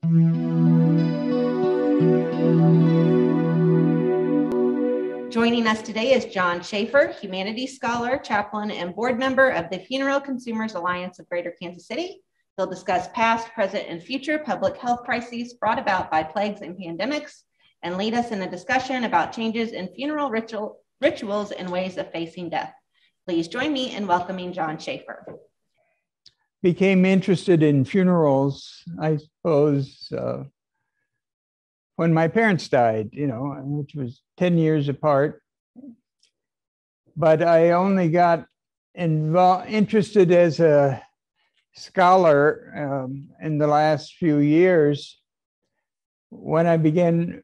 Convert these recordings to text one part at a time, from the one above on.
Joining us today is Jon Shafer, humanities scholar, chaplain, and board member of the Funeral Consumers Alliance of Greater Kansas City. He'll discuss past, present, and future public health crises brought about by plagues and pandemics, and lead us in a discussion about changes in funeral rituals and ways of facing death. Please join me in welcoming Jon Shafer. Became interested in funerals, I suppose, when my parents died, which was 10 years apart. But I only got interested as a scholar in the last few years when I began,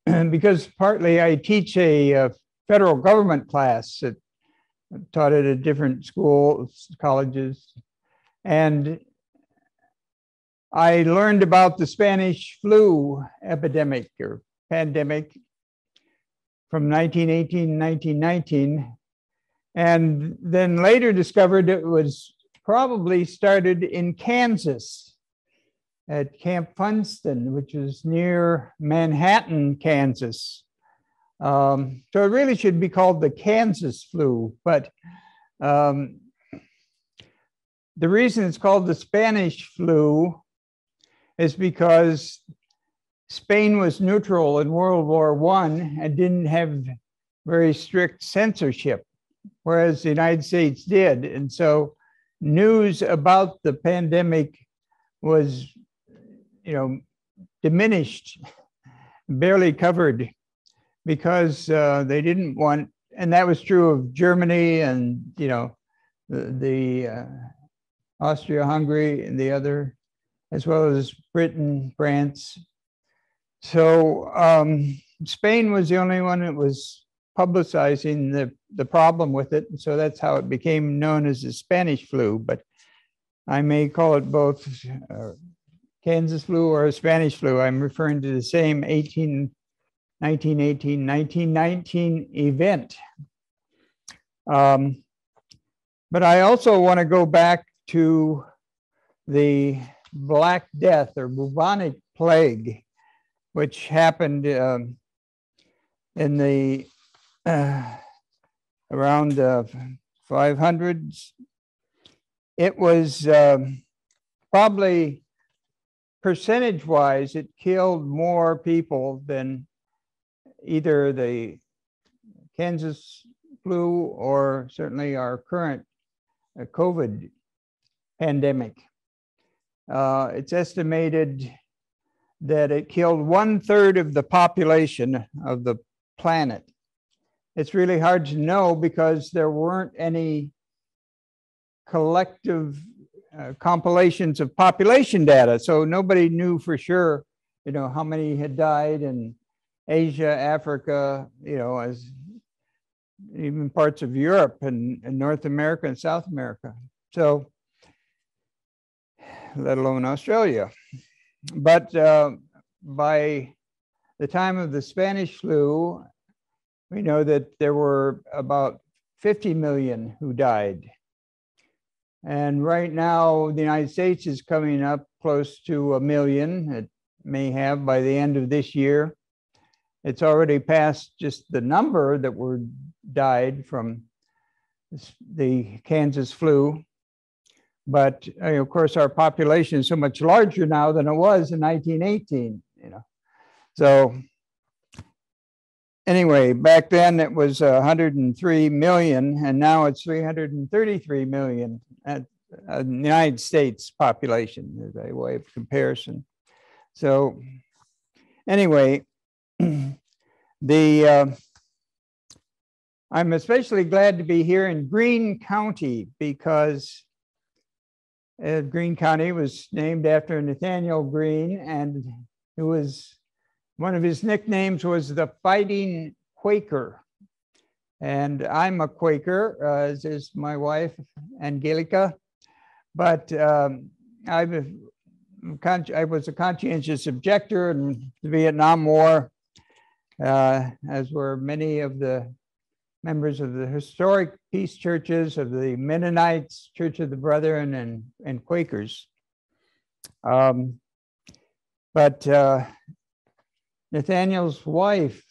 because partly I teach a federal government class that I taught at a different schools, colleges, and I learned about the Spanish flu epidemic or pandemic from 1918, 1919, and then later discovered it was probably started in Kansas at Camp Funston, which is near Manhattan, Kansas. So it really should be called the Kansas flu, but the reason it's called the Spanish flu is because Spain was neutral in World War I and didn't have very strict censorship, whereas the United States did. And so news about the pandemic was, diminished, barely covered, because they didn't want, and that was true of Germany and, the Austria-Hungary and the other, as well as Britain, France. So Spain was the only one that was publicizing the problem with it. And so that's how it became known as the Spanish flu. But I may call it both Kansas flu or Spanish flu. I'm referring to the same 1918, 1919 event. But I also want to go back to the Black Death or bubonic plague, which happened in the around 500s. It was probably percentage-wise, it killed more people than either the Kansas flu or certainly our current COVID pandemic. It's estimated that it killed 1/3 of the population of the planet. It's really hard to know because there weren't any collective compilations of population data. So nobody knew for sure, how many had died in Asia, Africa, as even parts of Europe and North America and South America. So, let alone Australia. But by the time of the Spanish flu, we know that there were about 50 million who died. And right now, the United States is coming up close to 1 million. It may have by the end of this year. It's already passed just the number that were died from the Kansas flu. But of course, our population is so much larger now than it was in 1918. So anyway, back then it was 103 million, and now it's 333 million at the United States population, as a way of comparison. So anyway, I'm especially glad to be here in Greene County because Greene County was named after Nathaniel Greene, and it was one of his nicknames was the Fighting Quaker. And I'm a Quaker, as is my wife, Angelica. But I was a conscientious objector in the Vietnam War, as were many of the members of the historic peace churches of the Mennonites, Church of the Brethren, and Quakers. But Nathaniel's wife,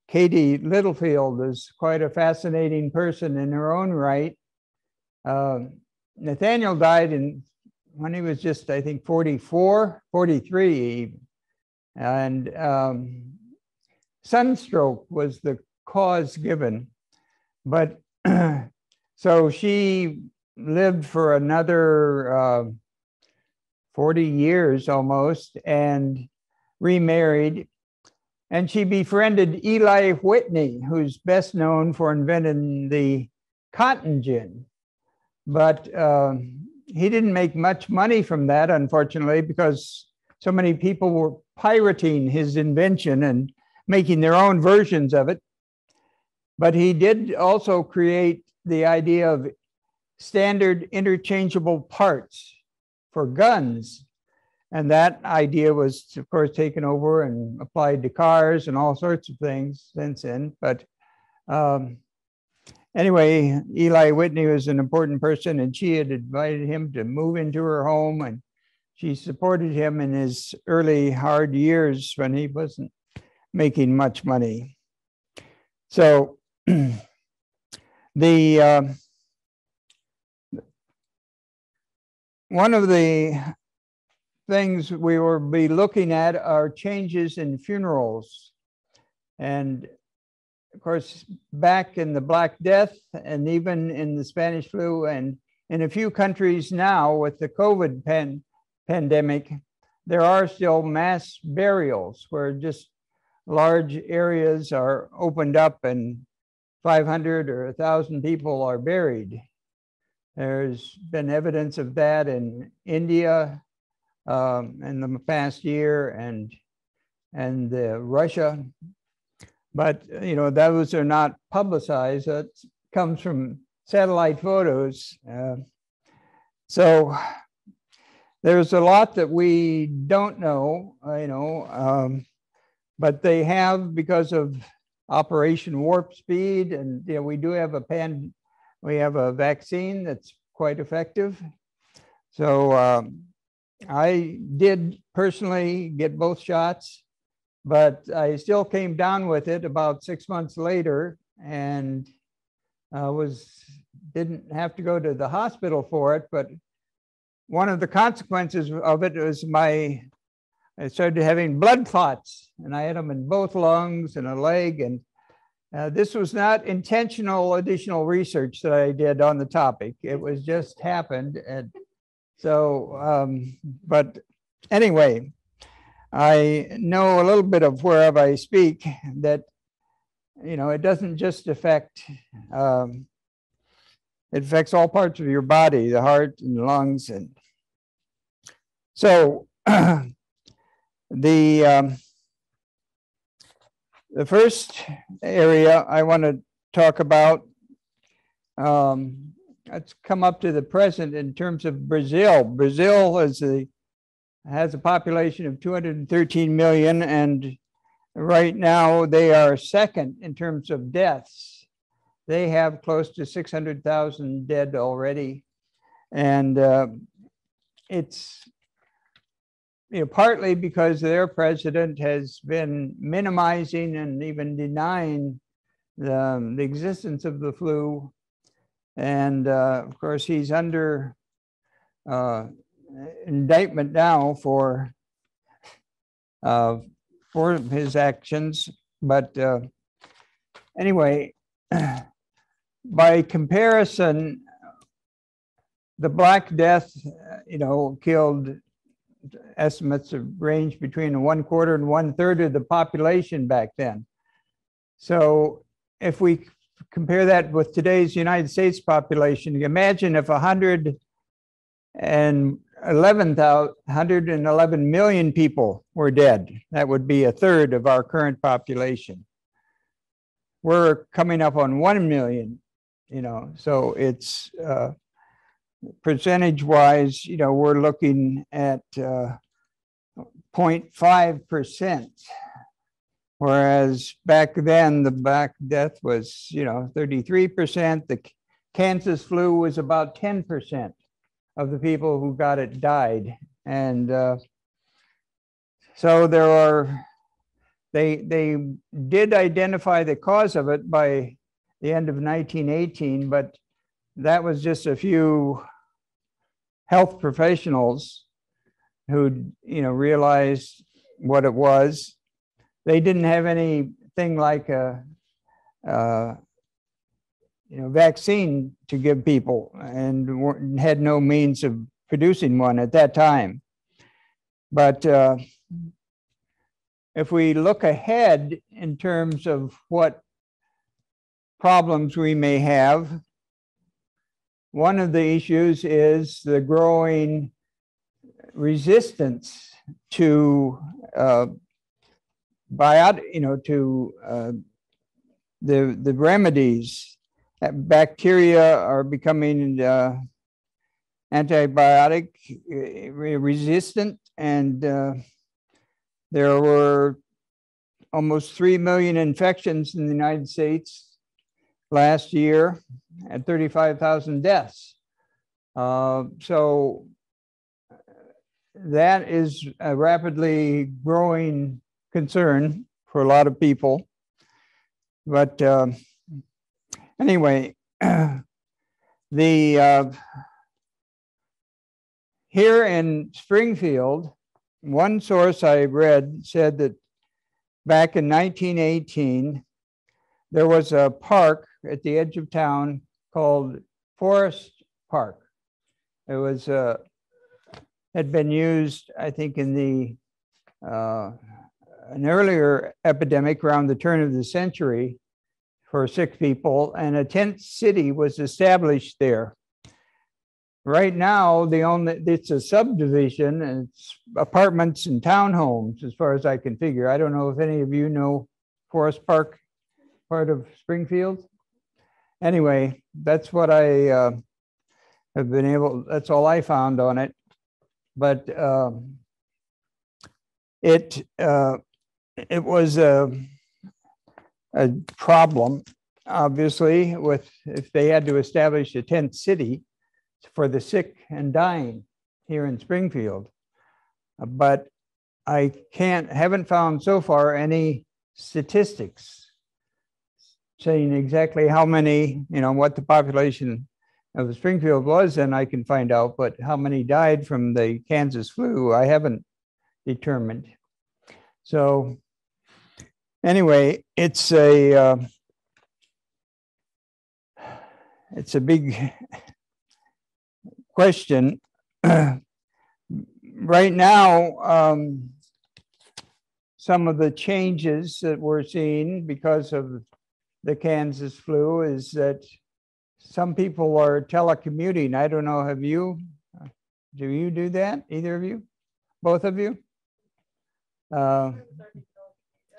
Katie Littlefield, is quite a fascinating person in her own right. Nathaniel died when he was just, I think, 43. And sunstroke was the cause given. But so she lived for another 40 years almost and remarried. And she befriended Eli Whitney, who's best known for inventing the cotton gin. But he didn't make much money from that, unfortunately, because so many people were pirating his invention and making their own versions of it. But he did also create the idea of standard interchangeable parts for guns. And that idea was, of course, taken over and applied to cars and all sorts of things since then. But anyway, Eli Whitney was an important person, and she had invited him to move into her home, and she supported him in his early hard years when he wasn't making much money. So one of the things we will be looking at are changes in funerals. And of course, back in the Black Death and even in the Spanish flu and in a few countries now with the COVID pandemic, there are still mass burials where just large areas are opened up and 500 or 1,000 people are buried. There's been evidence of that in India in the past year and Russia. But, you know, those are not publicized. That comes from satellite photos. So there's a lot that we don't know, but they have, because of Operation Warp Speed, and we do have we have a vaccine that's quite effective. So I did personally get both shots, but I still came down with it about 6 months later, and didn't have to go to the hospital for it. But one of the consequences of it was I started having blood clots, and I had them in both lungs and a leg. And this was not intentional additional research that I did on the topic. It was just happened. And so, but anyway, I know a little bit of wherever I speak that, it doesn't just affect, it affects all parts of your body, the heart and the lungs. And so the first area I want to talk about, let's come up to the present in terms of Brazil. Brazil has a population of 213 million, and right now they are second in terms of deaths. They have close to 600,000 dead already. And it's partly because their president has been minimizing and even denying the existence of the flu. And of course, he's under indictment now for his actions. But anyway, by comparison, the Black Death, killed, estimates of range between 1/4 and 1/3 of the population back then. So if we compare that with today's United States population, imagine if 111 million people were dead. That would be 1/3 of our current population. We're coming up on 1 million, so it's percentage-wise, we're looking at 0.5%, whereas back then the Black Death was, 33%. The Kansas flu was about 10% of the people who got it died. And So they did identify the cause of it by the end of 1918, but that was just a few health professionals who, realized what it was. They didn't have anything like a vaccine to give people, and had no means of producing one at that time. But if we look ahead in terms of what problems we may have, one of the issues is the growing resistance to the remedies. Bacteria are becoming antibiotic resistant, and there were almost 3 million infections in the United States last year and 35,000 deaths. So that is a rapidly growing concern for a lot of people. But anyway, here in Springfield, one source I read said that back in 1918, there was a park at the edge of town called Forest Park. It was had been used, I think, in an earlier epidemic around the turn of the century for sick people, and a tent city was established there. Right now, it's a subdivision, and it's apartments and townhomes, as far as I can figure. I don't know if any of you know Forest Park, part of Springfield. Anyway, that's what I have been able. That's all I found on it. But it was a problem, obviously, with if they had to establish a tent city for the sick and dying here in Springfield. But I haven't found so far any statistics saying exactly how many, what the population of Springfield was, and I can find out, but how many died from the Kansas flu, I haven't determined. So anyway, it's a big question. Right now, some of the changes that we're seeing because of the Kansas flu is that some people are telecommuting. I don't know, do you do that? Either of you? Both of you? Some?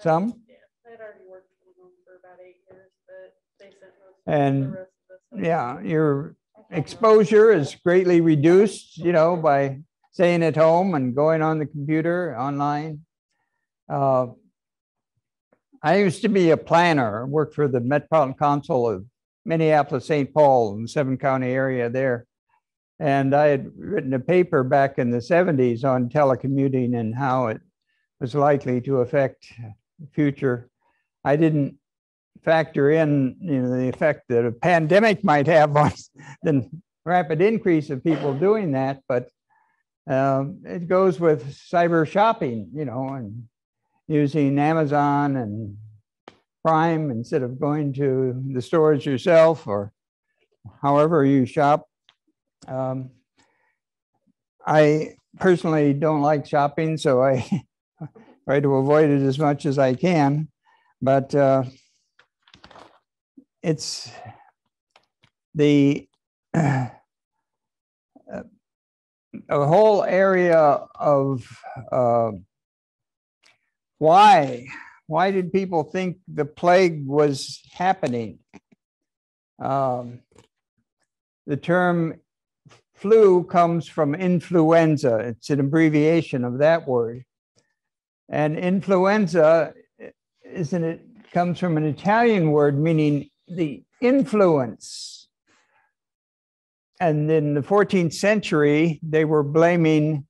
I'd already worked from home for about 8 years, but they sent most and the rest of us. Yeah, your exposure is greatly reduced, by staying at home and going on the computer online. I used to be a planner, worked for the Metropolitan Council of Minneapolis, St. Paul, in the 7-county area there. And I had written a paper back in the 70s on telecommuting and how it was likely to affect the future. I didn't factor in the effect that a pandemic might have on the rapid increase of people doing that, but it goes with cyber shopping, and using Amazon and Prime instead of going to the stores yourself or however you shop. I personally don't like shopping, so I try to avoid it as much as I can, but it's a whole area of why did people think the plague was happening? The term flu comes from influenza. It's an abbreviation of that word. And influenza comes from an Italian word meaning the influence. And in the 14th century, they were blaming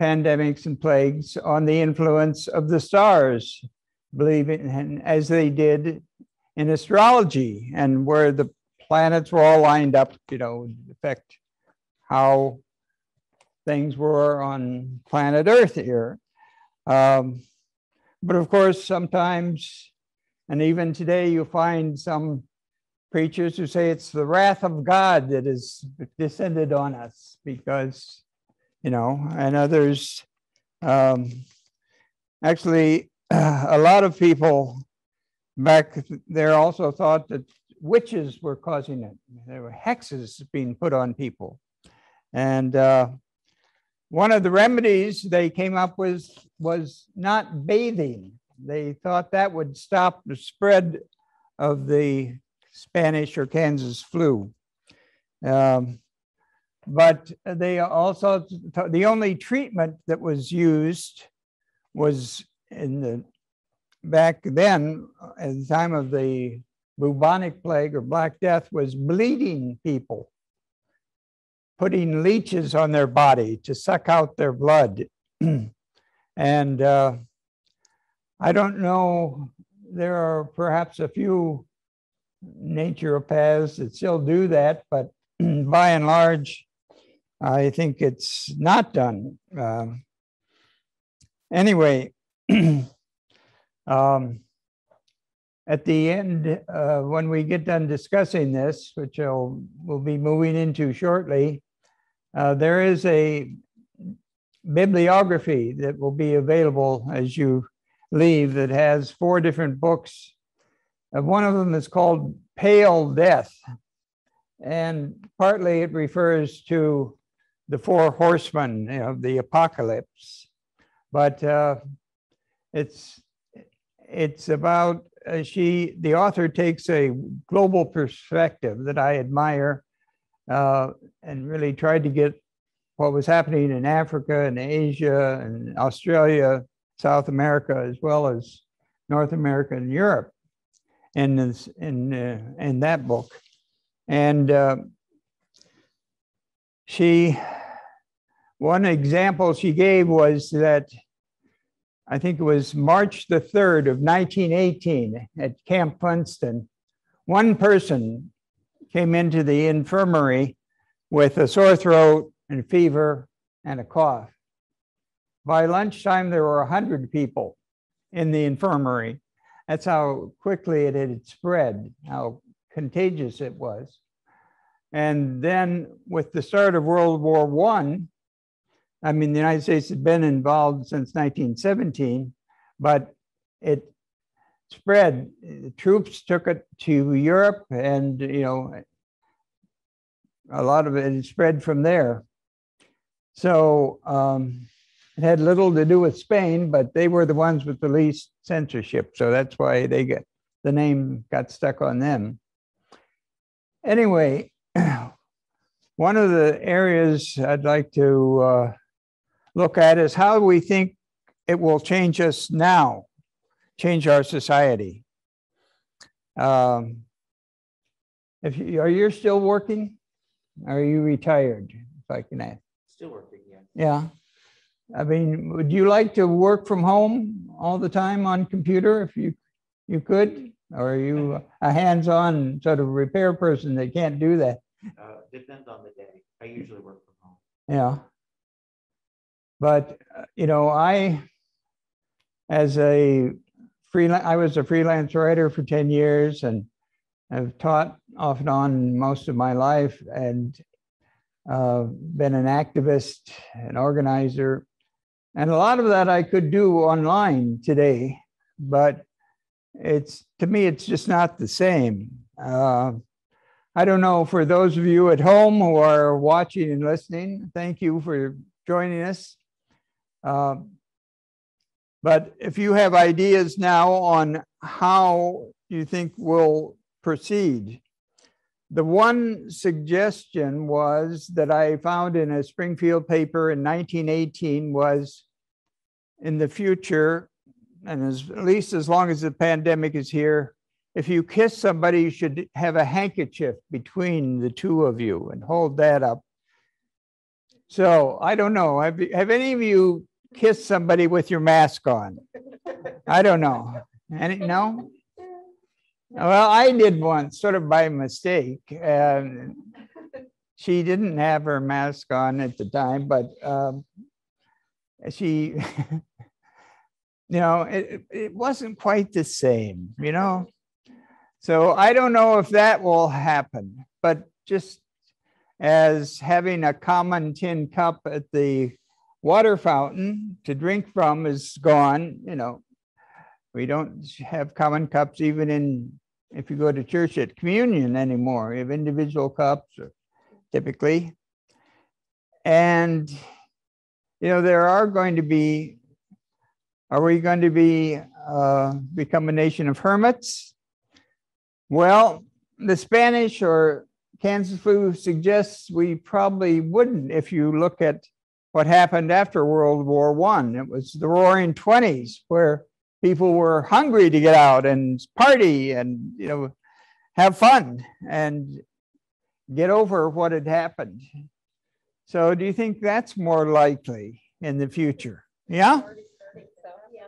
pandemics and plagues on the influence of the stars, believing as they did in astrology, and where the planets were all lined up, would affect how things were on planet Earth here. But of course, sometimes, and even today, you find some preachers who say it's the wrath of God that has descended on us because, and others. Actually, a lot of people back there also thought that witches were causing it. There were hexes being put on people. And one of the remedies they came up with was not bathing. They thought that would stop the spread of the Spanish or Kansas flu. But they also, the only treatment that was used was back then, at the time of the bubonic plague or Black Death, was bleeding people, putting leeches on their body to suck out their blood. And I don't know, there are perhaps a few naturopaths that still do that, but by and large, I think it's not done. Anyway, at the end, when we get done discussing this, which we'll be moving into shortly, there is a bibliography that will be available as you leave that has 4 different books. One of them is called Pale Death, and partly it refers to the 4 horsemen of the apocalypse, but it's about the author takes a global perspective that I admire, and really tried to get what was happening in Africa and Asia and Australia, South America, as well as North America and Europe in that book. And one example she gave was that I think it was March the 3rd of 1918 at Camp Funston. One person came into the infirmary with a sore throat and fever and a cough. By lunchtime, there were 100 people in the infirmary. That's how quickly it had spread, how contagious it was. And then with the start of World War I mean, the United States had been involved since 1917, but it spread. The troops took it to Europe, and a lot of it spread from there. So it had little to do with Spain, but they were the ones with the least censorship, so that's why the name got stuck on them. Anyway, one of the areas I'd like to look at is how we think it will change us now, change our society. Are you still working? Are you retired, if I can ask? Still working, yeah. Yeah. I mean, would you like to work from home all the time on computer if you could? Or are you a hands-on sort of repair person that can't do that? Depends on the day. I usually work from home. Yeah. But, I was a freelance writer for 10 years, and I've taught off and on most of my life, and been an activist, an organizer. And a lot of that I could do online today, but to me, it's just not the same. I don't know, for those of you at home who are watching and listening, thank you for joining us. But if you have ideas now on how you think we'll proceed, the one suggestion was that I found in a Springfield paper in 1918 was, in the future, and at least as long as the pandemic is here, if you kiss somebody, you should have a handkerchief between the two of you and hold that up. So I don't know. Have any of you kissed somebody with your mask on? I don't know. No? Well, I did once, sort of by mistake. And she didn't have her mask on at the time, but she, it wasn't quite the same, So I don't know if that will happen, but just as having a common tin cup at the water fountain to drink from is gone, we don't have common cups even if you go to church at communion anymore. You have individual cups typically. And, are we going to become a nation of hermits? Well, the Spanish or Kansas flu suggests we probably wouldn't if you look at what happened after World War I. It was the Roaring 20s where people were hungry to get out and party and, have fun and get over what had happened. So do you think that's more likely in the future? Yeah? Yeah,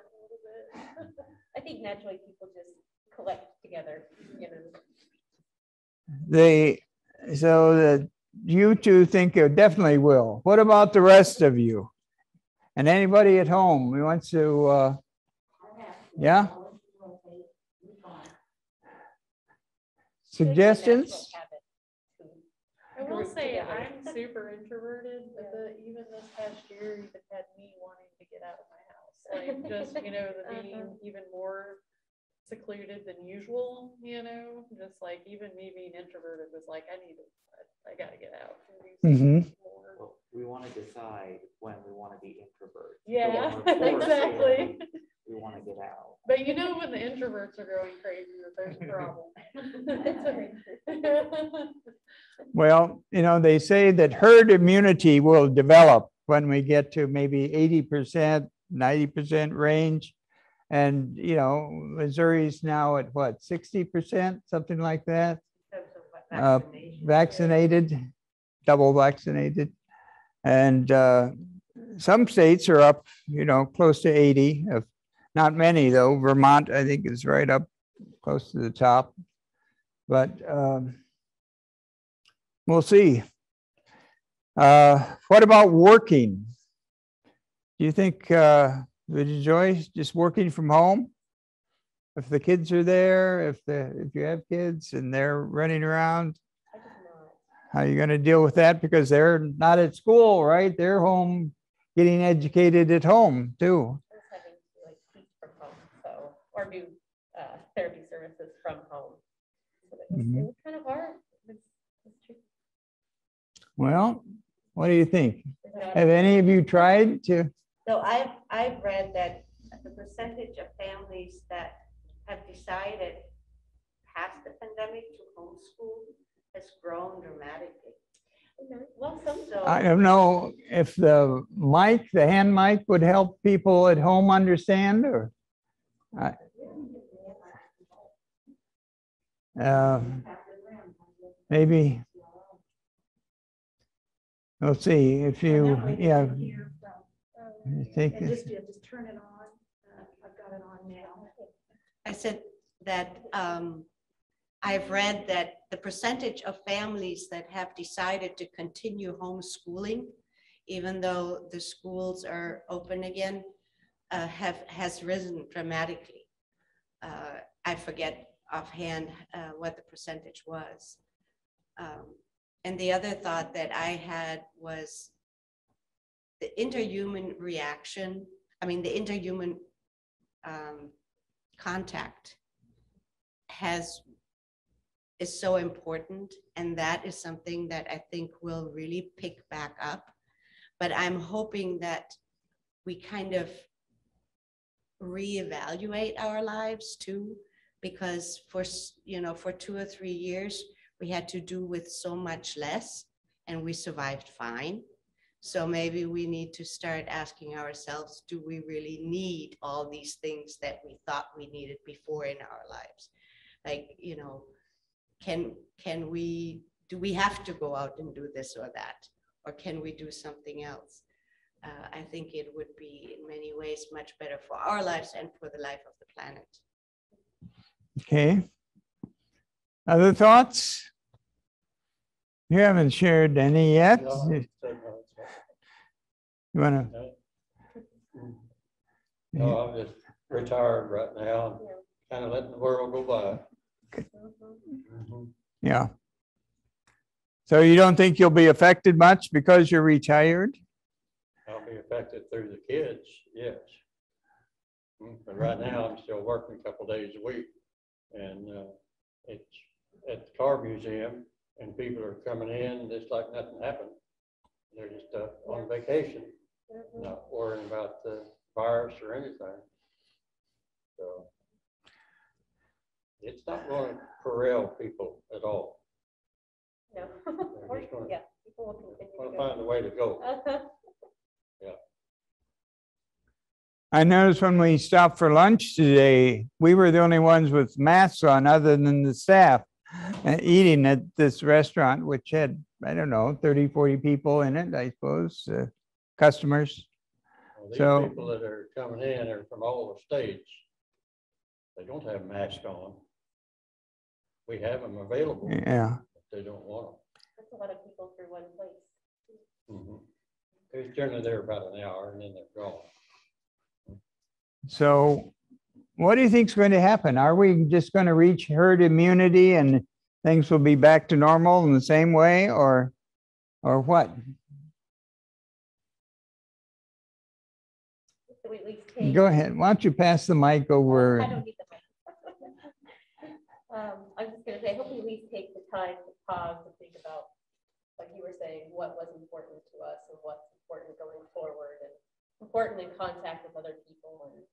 I think naturally people just collect together, So you two think it definitely will. What about the rest of you? And anybody at home who wants to, yeah? Suggestions? I will say I'm super introverted, but even this past year even had me wanting to get out of my house. Like just, the being even more secluded than usual, just like even me being introverted was like, I gotta get out. Well, we want to decide when we want to be introverts. Yeah, exactly. We want to get out. But when the introverts are going crazy, there's a problem. Well, they say that herd immunity will develop when we get to maybe 80%, 90% range. And, Missouri's now at what, 60%, something like that? Vaccinated, double vaccinated. And some states are up, close to 80. Not many, though. Vermont, I think, is right up close to the top. But we'll see. What about working? Do you think would you enjoy just working from home? If the kids are there, if you have kids and they're running around, how are you going to deal with that? Because they're not at school, right? They're home getting educated at home too. I was having to teach from home, or do therapy services from home. So it was kind of hard. It's true. Well, what do you think? Have any of you tried to? So I've read that the percentage of families that have decided past the pandemic to homeschool has grown dramatically. Well, I don't know if the hand mic would help people at home understand, or maybe we'll see if you, Just turn it on. I've got it on now. I said that I've read that the percentage of families that have decided to continue homeschooling, even though the schools are open again, has risen dramatically. I forget offhand what the percentage was. And the other thought that I had was the interhuman reaction. I mean, the interhuman contact is so important, and that is something that I think will really pick back up. But I'm hoping that we kind of reevaluate our lives too, because for 2 or 3 years we had to do with so much less and we survived fine. So maybe we need to start asking ourselves, do we really need all these things that we thought we needed before in our lives? Like, do we have to go out and do this or that? or can we do something else? I think it would be in many ways much better for our lives and for the life of the planet. Okay. Other thoughts? You haven't shared any yet. No, You want to? no, I'm just retired right now, kind of letting the world go by. Yeah. So you don't think you'll be affected much because you're retired? I'll be affected through the kids, yes. But right now, I'm still working a couple days a week. And it's at the car museum, and people are coming in just like nothing happened. They're just on vacation, not worrying about the virus or anything. So it's not going to corral people at all. No. They're just Yeah, people will continue going to to go. find a way to go. I noticed when we stopped for lunch today, we were the only ones with masks on other than the staff eating at this restaurant, which had, I don't know, 30, 40 people in it, I suppose, customers. Well, these So- people that are coming in are from all the states. They don't have masks on. We have them available. Yeah. But they don't want That's a lot of people through one place. them. They're generally there about an hour and then they're gone. So what do you think is going to happen? Are we just going to reach herd immunity and things will be back to normal in the same way, or what? So we at least take. Go ahead. Why don't you pass the mic over? I don't need the mic. I was just gonna say, I hope we at least take the time to pause and think about, like you were saying, what was important to us and what's important going forward and important in contact with other people and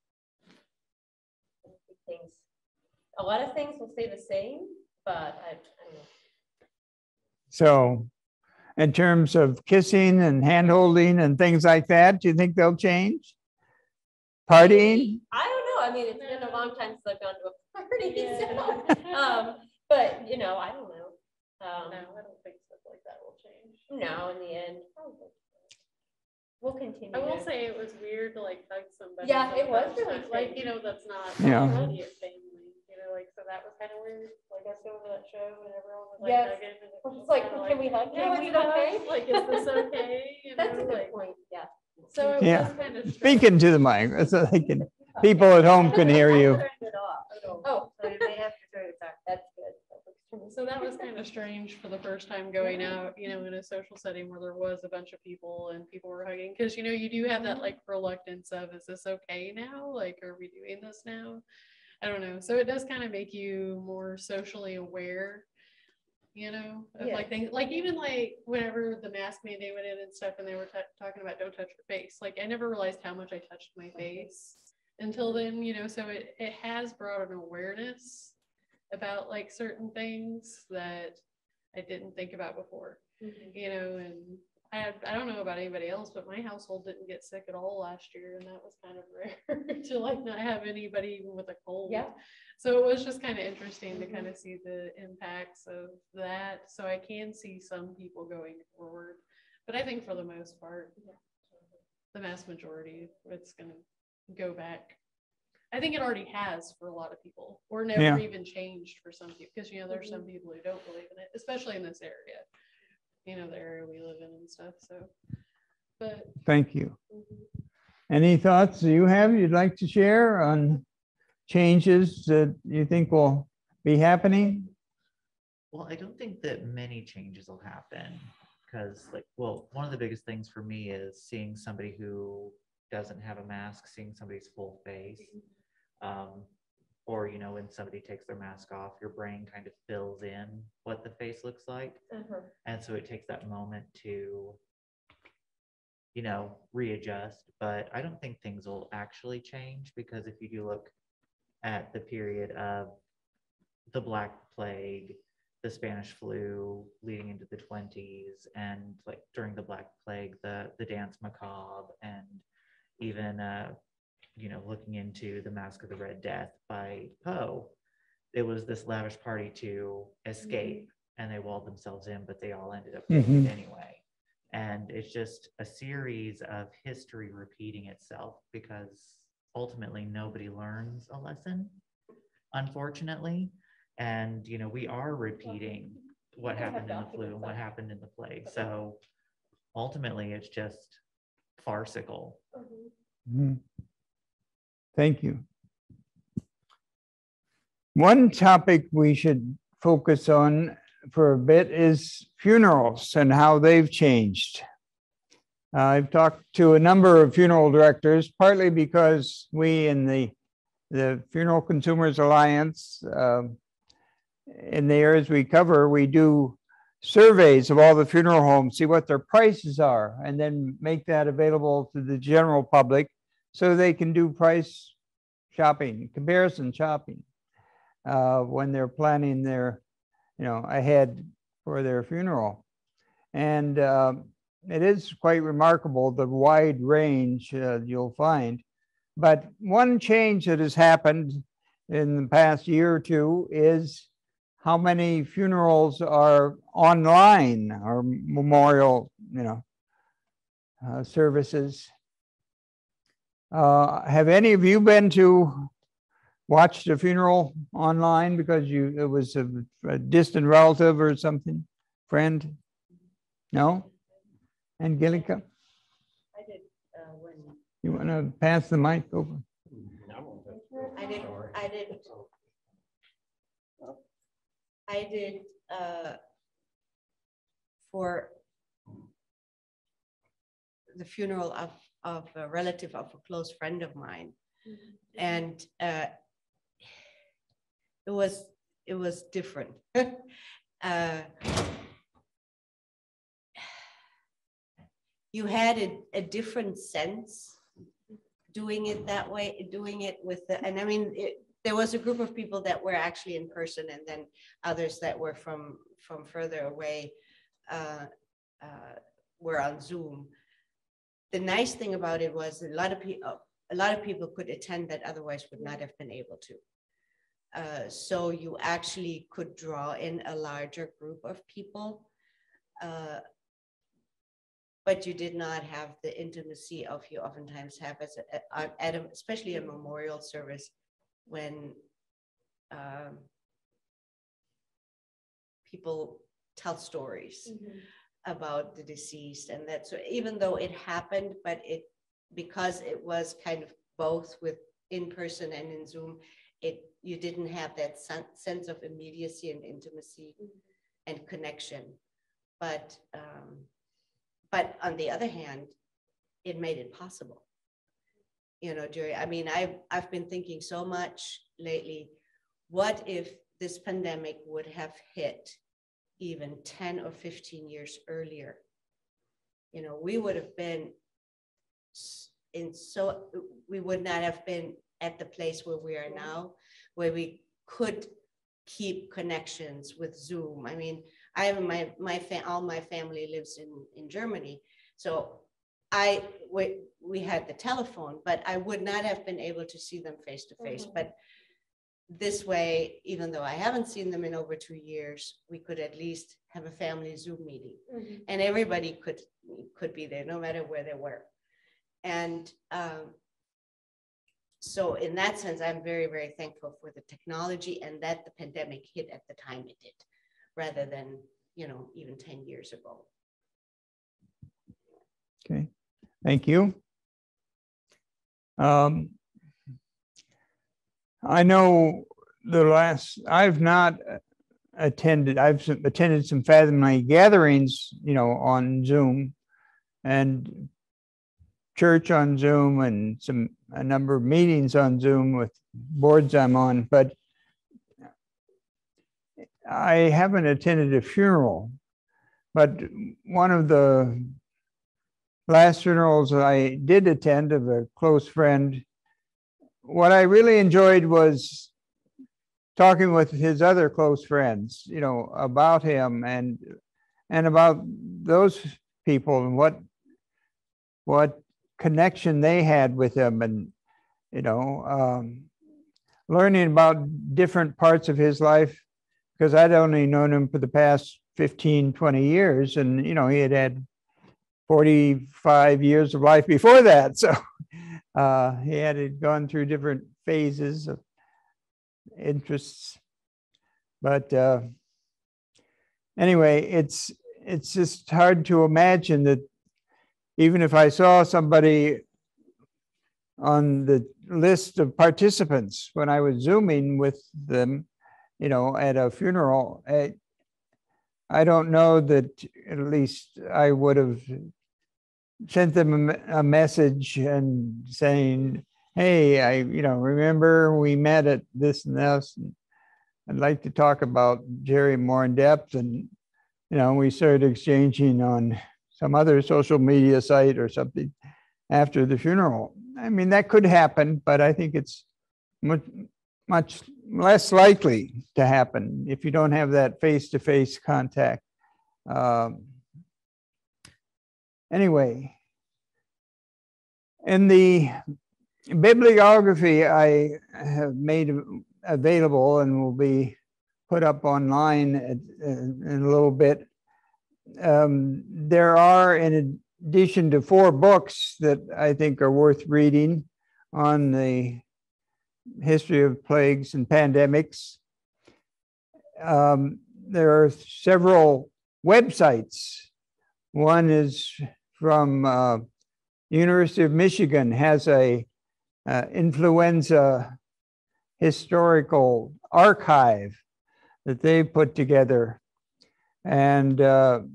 things. A lot of things will stay the same, but I don't know. So in terms of kissing and hand holding and things like that, do you think they'll change? Partying? I don't know. I mean, it's been a long time since I've gone to a party. Yeah. So, but you know, I don't know. No, I don't think stuff like that will change. No, in the end, probably. We'll continue. I will to- say it was weird to like hug somebody. Yeah, for the it was first really time. Like, strange. you know, that's not Yeah. immediate family, you know, like, so that was kind of weird. Like, I was going to that show and everyone was like Yes. hugging. And it We're was just like, kinda can we hug? Can we Is it okay? hug? Like, is this okay? You That's a know, good like, point. Yeah. so it Yeah. was kind of Speaking to the mic so they can, people at home can hear you. Turned it off. Oh, so you may have to turn it back. That's good. So that was kind of strange for the first time going out, you know, in a social setting where there was a bunch of people and people were hugging. Because, you know, you do have that like reluctance of, is this okay now? Like, are we doing this now? I don't know. So it does kind of make you more socially aware, you know, of like things, like even like whenever the mask mandate went in and stuff and they were talking about don't touch your face. Like, I never realized how much I touched my face until then, you know, so it has brought an awareness about like certain things that I didn't think about before, you know, and I don't know about anybody else, but my household didn't get sick at all last year. And that was kind of rare to like not have anybody even with a cold. Yeah. So it was just kind of interesting to kind of see the impacts of that. So I can see some people going forward, but I think for the most part, the vast majority, it's going to go back. I think it already has for a lot of people, or never even changed for some people, because, you know, there's some people who don't believe in it, especially in this area, you know, the area we live in and stuff. So, but Thank you. Any thoughts you have you'd like to share on changes that you think will be happening? Well, I don't think that many changes will happen because, like, well, one of the biggest things for me is seeing somebody who doesn't have a mask, seeing somebody's full face. Or, you know, when somebody takes their mask off, your brain kind of fills in what the face looks like. And so it takes that moment to, you know, readjust. But I don't think things will actually change, because if you do look at the period of the Black Plague, the Spanish flu leading into the 20s, and like during the Black Plague, the dance macabre, and even you know, looking into the Masque of the Red Death by Poe, it was this lavish party to escape, and they walled themselves in, but they all ended up doing it anyway. And it's just a series of history repeating itself, because ultimately nobody learns a lesson, unfortunately. And, you know, we are repeating what happened in the flu and what happened in the plague. So ultimately it's just farcical. Mhm. Thank you. One topic we should focus on for a bit is funerals and how they've changed. I've talked to a number of funeral directors, partly because we in the Funeral Consumers Alliance, in the areas we cover, we do surveys of all the funeral homes, see what their prices are, and then make that available to the general public so they can do price shopping, comparison shopping, when they're planning their, ahead for their funeral. And it is quite remarkable, the wide range you'll find. But one change that has happened in the past year or two is how many funerals are online or memorial, services. Have any of you been to watch the funeral online because it was a distant relative or something, friend? No? Angelica? I did when you want to pass the mic over? I did for the funeral of a relative of a close friend of mine, and it was different. You had a different sense doing it that way, doing it with and I mean, there was a group of people that were actually in person, and then others that were from further away were on Zoom. The nice thing about it was a lot of people could attend that otherwise would not have been able to. So you actually could draw in a larger group of people. But you did not have the intimacy of you oftentimes have especially a memorial service, when people tell stories about the deceased, and that. So even though it happened, but because it was kind of both with in person and in Zoom, you didn't have that sense of immediacy and intimacy and connection. But on the other hand, it made it possible. I've been thinking so much lately, what if this pandemic would have hit even 10 or 15 years earlier? We would have been we would not have been at the place where we are now, where we could keep connections with Zoom. I mean, I have all my family lives in Germany, so we had the telephone, but I would not have been able to see them face to face. But this way, even though I haven't seen them in over 2 years, we could at least have a family Zoom meeting, and everybody could be there, no matter where they were. And so in that sense, I'm very, very thankful for the technology, and that the pandemic hit at the time it did, rather than, even 10 years ago. Okay, thank you. I know I've not attended, I've attended some family gatherings, on Zoom, and church on Zoom, and a number of meetings on Zoom with boards I'm on, but I haven't attended a funeral. But one of the last funerals I did attend of a close friend, what I really enjoyed was talking with his other close friends, about him and about those people, and what connection they had with him, and learning about different parts of his life, because I'd only known him for the past 15, 20 years, and he had 45 years of life before that. So he had gone through different phases of interests. But anyway, it's just hard to imagine that even if I saw somebody on the list of participants when I was Zooming with them, you know, at a funeral, I don't know that at least I would have sent them a message and saying, hey, remember we met at this and this. And I'd like to talk about Jerry more in depth. And, we started exchanging on some other social media site or something after the funeral. I mean, that could happen, but I think it's much less likely to happen if you don't have that face-to-face contact. Anyway, in the bibliography I have made available and will be put up online in a little bit, there are, in addition to 4 books that I think are worth reading on the history of plagues and pandemics, there are several websites. One is from University of Michigan, has a influenza historical archive that they put together, and the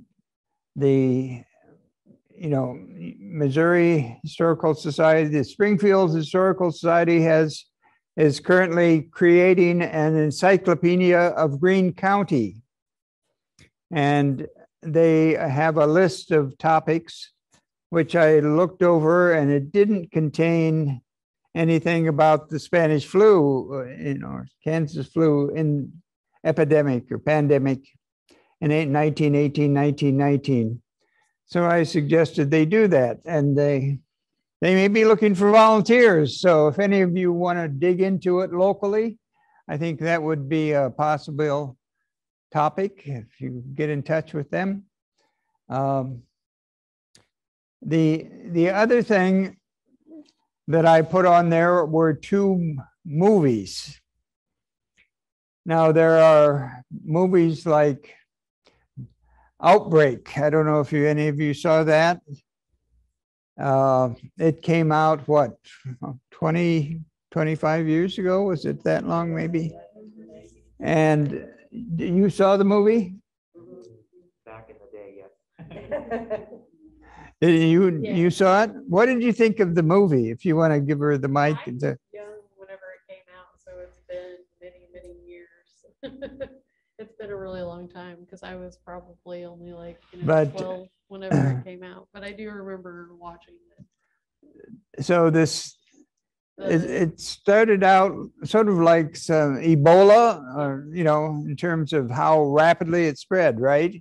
Missouri Historical Society, the Springfield Historical Society is currently creating an encyclopedia of Greene County, and they have a list of topics which I looked over, and it didn't contain anything about the Spanish flu, Kansas flu in epidemic or pandemic in 1918, 1919. So I suggested they do that, and they may be looking for volunteers. So if any of you want to dig into it locally, I think that would be a possible topic if you get in touch with them. The other thing that I put on there were 2 movies. Now, there are movies like Outbreak. I don't know if any of you saw that. It came out, 20, 25 years ago? Was it that long, maybe? And you saw the movie? Back in the day, yes. You saw it? What did you think of the movie? If you want to give her the mic. I was young whenever it came out, so it's been many, many years. It's been a really long time because I was probably only 12 whenever it came out, but I do remember watching it. So it started out sort of like some Ebola, or, in terms of how rapidly it spread, right?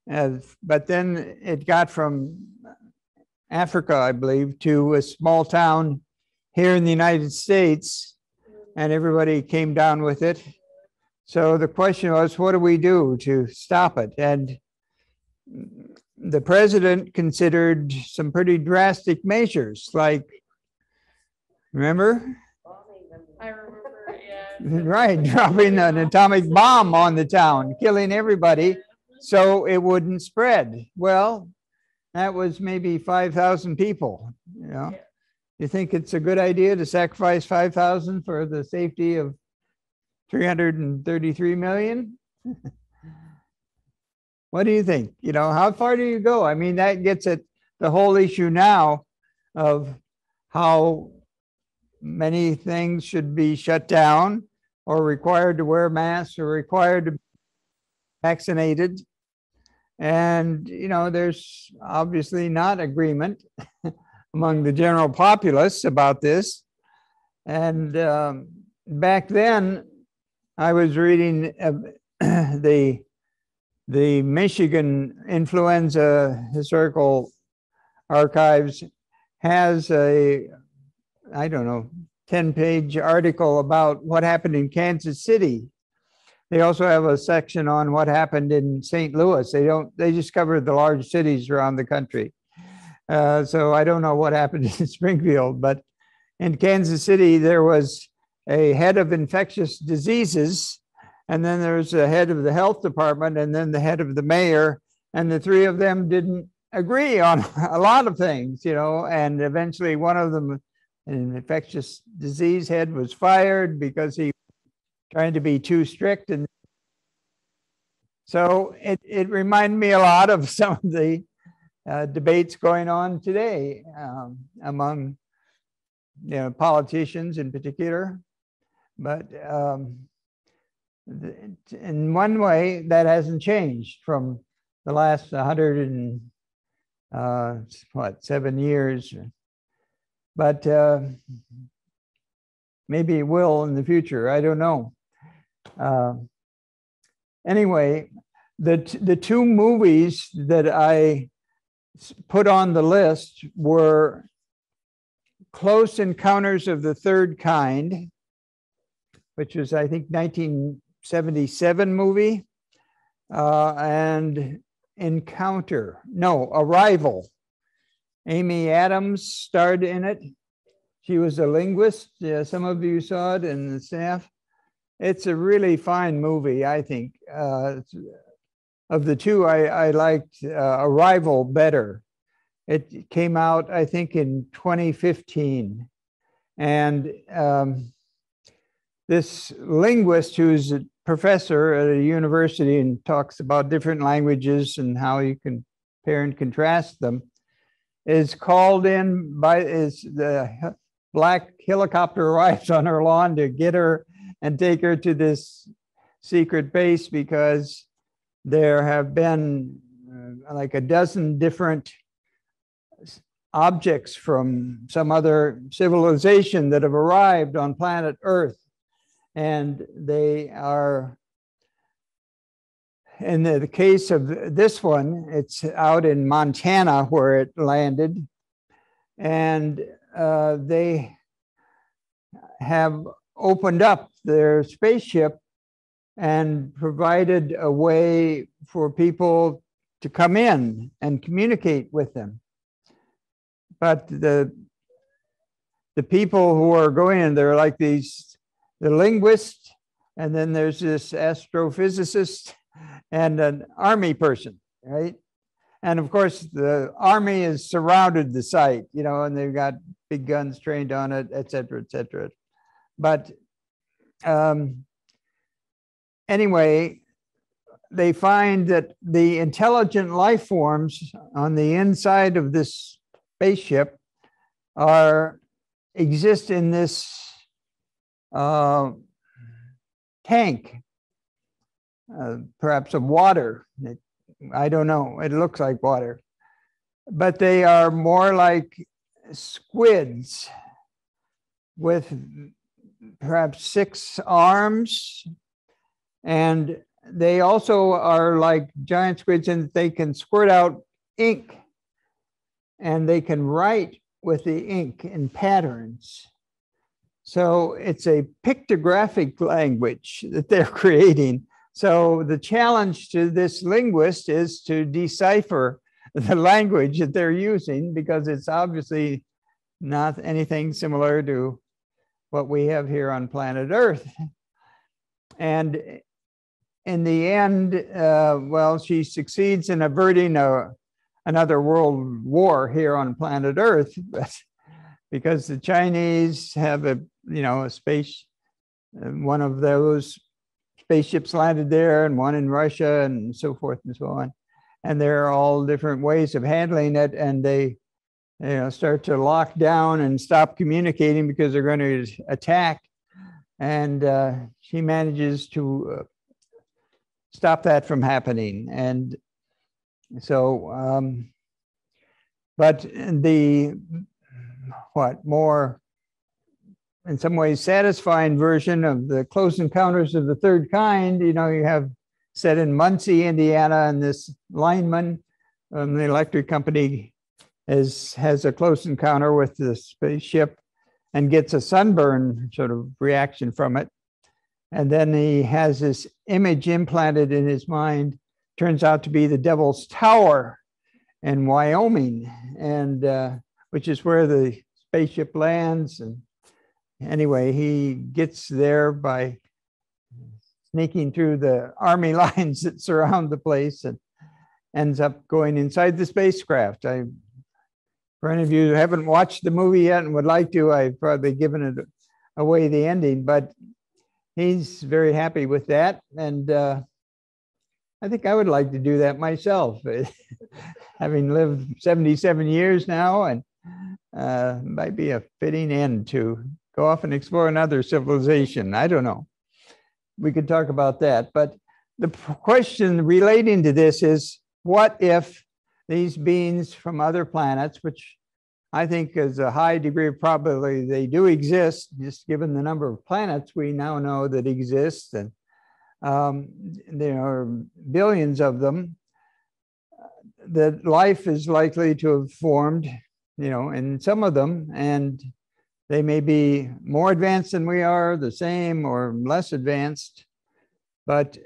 But then it got from Africa, I believe, to a small town here in the United States, and everybody came down with it. So the question was, what do we do to stop it? And the president considered some pretty drastic measures, like, remember? I remember, yeah. Right, dropping an atomic bomb on the town, killing everybody so it wouldn't spread. Well, that was maybe 5,000 people, Yeah. You think it's a good idea to sacrifice 5,000 for the safety of 333 million? What do you think? How far do you go? I mean, that gets at the whole issue now of how many things should be shut down or required to wear masks or required to be vaccinated. And, there's obviously not agreement among the general populace about this. And back then, I was reading the Michigan Influenza Historical Archives has a, 10-page article about what happened in Kansas City. They also have a section on what happened in St. Louis. They just cover the large cities around the country. So I don't know what happened in Springfield, but in Kansas City, there was a head of infectious diseases, and then there's a head of the health department, and then the head of the mayor, and the three of them didn't agree on a lot of things, you know, and eventually one of them, an infectious disease head, was fired because he was trying to be too strict. And so it reminded me a lot of some of the debates going on today among politicians in particular. But in one way, that hasn't changed from the last 107 years. But maybe it will in the future. I don't know. Anyway, the two movies that I put on the list were Close Encounters of the Third Kind, which was, I think, 1977 movie, and Arrival. Amy Adams starred in it. She was a linguist. Yeah, some of you saw it in the staff. It's a really fine movie, I think. Of the two, I liked Arrival better. It came out, I think, in 2015. And this linguist, who's a professor at a university and talks about different languages and how you can compare and contrast them, is called in by the black helicopter arrives on her lawn to get her and take her to this secret base, because there have been like a dozen different objects from some other civilization that have arrived on planet Earth. And they are, in the case of this one, it's out in Montana where it landed. And they have opened up their spaceship and provided a way for people to come in and communicate with them. But the people who are going in, they're like the linguist, and then there's this astrophysicist and an army person, right? And of course, the army has surrounded the site, and they've got big guns trained on it, et cetera, et cetera. But anyway, they find that the intelligent life forms on the inside of this spaceship exist in this tank, perhaps of water. I don't know. It looks like water, but they are more like squids with perhaps 6 arms, and they also are like giant squids in that they can squirt out ink, and they can write with the ink in patterns. So it's a pictographic language that they're creating. So the challenge to this linguist is to decipher the language that they're using, because it's obviously not anything similar to what we have here on planet Earth. And in the end, she succeeds in averting another world war here on planet Earth, but because the Chinese have a space, one of those spaceships landed there, and one in Russia, and so forth and so on. And there are all different ways of handling it, and they start to lock down and stop communicating because they're going to attack. And she manages to stop that from happening. And so, but the more, in some ways, satisfying version of the Close Encounters of the Third Kind, you have set in Muncie, Indiana, and this lineman from the electric company has a close encounter with the spaceship and gets a sunburn sort of reaction from it. And then he has this image implanted in his mind, turns out to be the Devil's Tower. and Wyoming, and which is where the spaceship lands. And anyway, he gets there by sneaking through the army lines that surround the place and ends up going inside the spacecraft. For any of you who haven't watched the movie yet and would like to, I've probably given it away the ending, but he's very happy with that. And I think I would like to do that myself, having lived 77 years now, and might be a fitting end to go off and explore another civilization. I don't know. We could talk about that. But the question relating to this is, what if these beings from other planets, which I think is a high degree of probability they do exist, just given the number of planets we now know that exist, and there are billions of them, that life is likely to have formed, in some of them, and they may be more advanced than we are, the same, or less advanced. But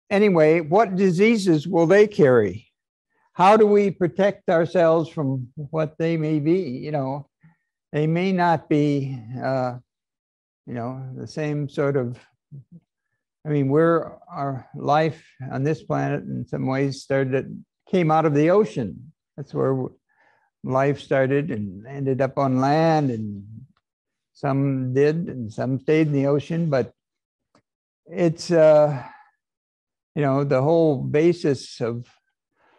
anyway, what diseases will they carry? How do we protect ourselves from what they may be? They may not be, the same sort of, our life on this planet in some ways came out of the ocean. That's where life started and ended up on land, and some did and some stayed in the ocean. But it's, the whole basis of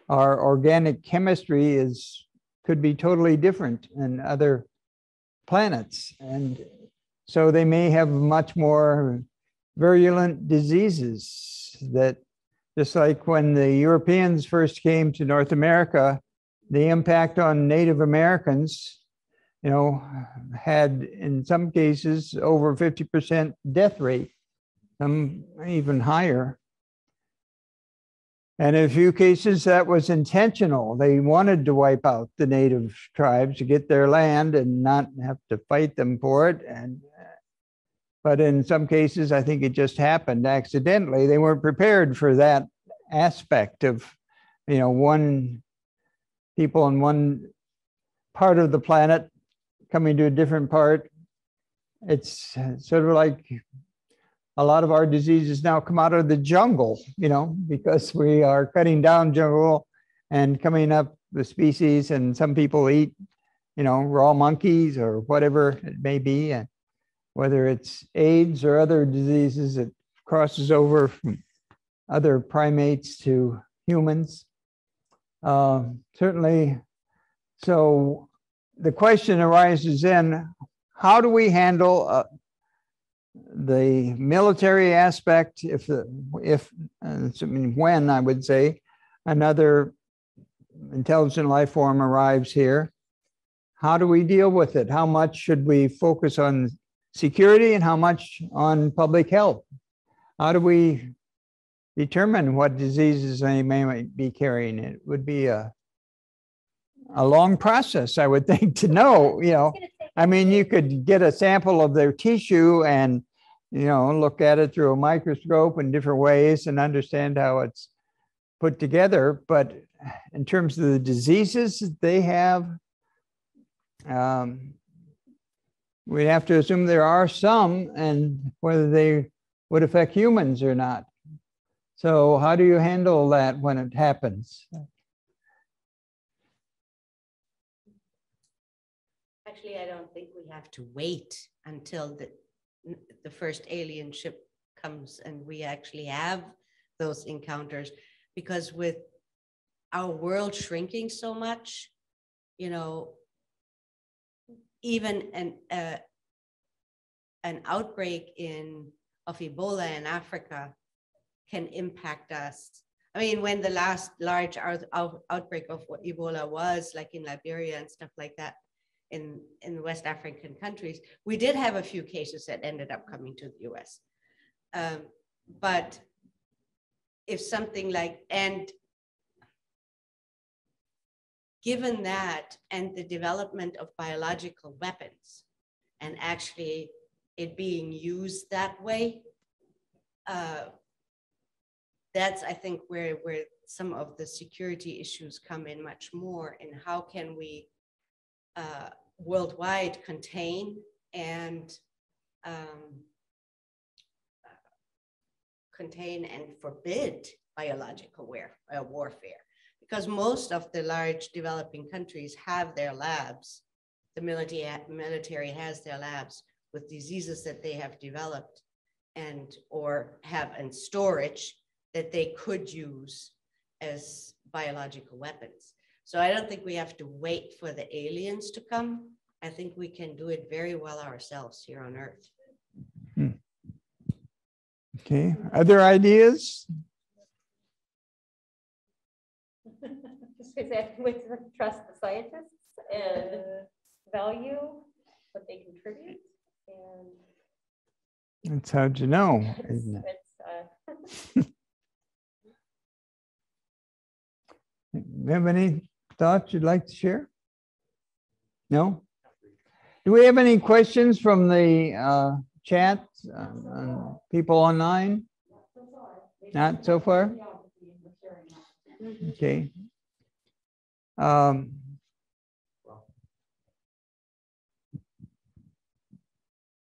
our organic chemistry could be totally different than other planets. And so they may have much more virulent diseases that, just like when the Europeans first came to North America, the impact on Native Americans, had in some cases over 50% death rate, some even higher. And in a few cases that was intentional. They wanted to wipe out the native tribes to get their land and not have to fight them for it. But in some cases, I think it just happened accidentally. They weren't prepared for that aspect of, one people in one part of the planet coming to a different part. It's sort of like a lot of our diseases now come out of the jungle, because we are cutting down jungle and coming up with species, and some people eat, raw monkeys or whatever it may be, and whether it's AIDS or other diseases that crosses over from other primates to humans. Certainly, so the question arises then, how do we handle the military aspect when, I would say, another intelligent life form arrives here? How do we deal with it? How much should we focus on security and how much on public health? How do we determine what diseases they may be carrying? It would be a long process, I would think, to know, you could get a sample of their tissue and, look at it through a microscope in different ways and understand how it's put together. But in terms of the diseases that they have, we'd have to assume there are some, and whether they would affect humans or not. So how do you handle that when it happens? Actually, I don't think we have to wait until the first alien ship comes and we actually have those encounters, because with our world shrinking so much, even an outbreak of Ebola in Africa can impact us. When the last large outbreak of Ebola was, like in Liberia and stuff like that, in the West African countries, we did have a few cases that ended up coming to the US. But if something and given that and the development of biological weapons and actually it being used that way, that's, I think, where some of the security issues come in much more, and how can we worldwide contain and forbid biological warfare, because most of the large developing countries have their labs. The military has their labs with diseases that they have developed and or have in storage that they could use as biological weapons. So I don't think we have to wait for the aliens to come. I think we can do it very well ourselves here on Earth. Okay, other ideas? Just because I have to trust the scientists and value what they contribute. And That's hard to know, isn't it? You have any thoughts you'd like to share? No? Do we have any questions from the chat, people online? Not so far? Okay.